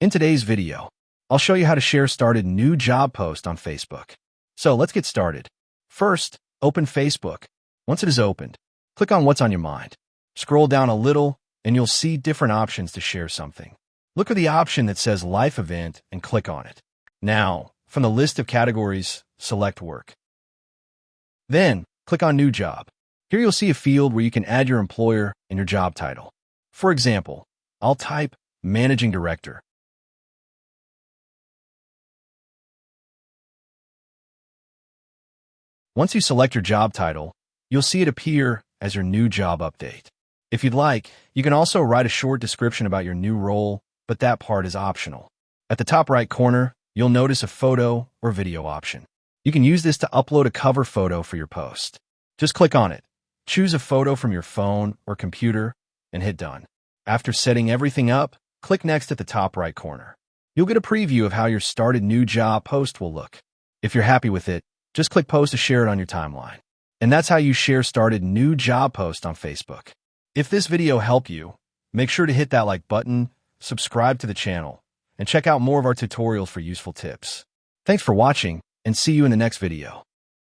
In today's video, I'll show you how to share started new job post on Facebook. So let's get started. First, open Facebook. Once it is opened, click on what's on your mind. Scroll down a little and you'll see different options to share something. Look for the option that says Life Event and click on it. Now, from the list of categories, select Work. Then, click on New Job. Here you'll see a field where you can add your employer and your job title. For example, I'll type Managing Director. Once you select your job title, you'll see it appear as your new job update. If you'd like, you can also write a short description about your new role, but that part is optional. At the top right corner, you'll notice a photo or video option. You can use this to upload a cover photo for your post. Just click on it, choose a photo from your phone or computer, and hit Done. After setting everything up, click Next at the top right corner. You'll get a preview of how your started new job post will look. If you're happy with it, just click Post to share it on your timeline. And that's how you share started new job post on Facebook. If this video helped you, make sure to hit that like button, subscribe to the channel, and check out more of our tutorials for useful tips. Thanks for watching, and see you in the next video.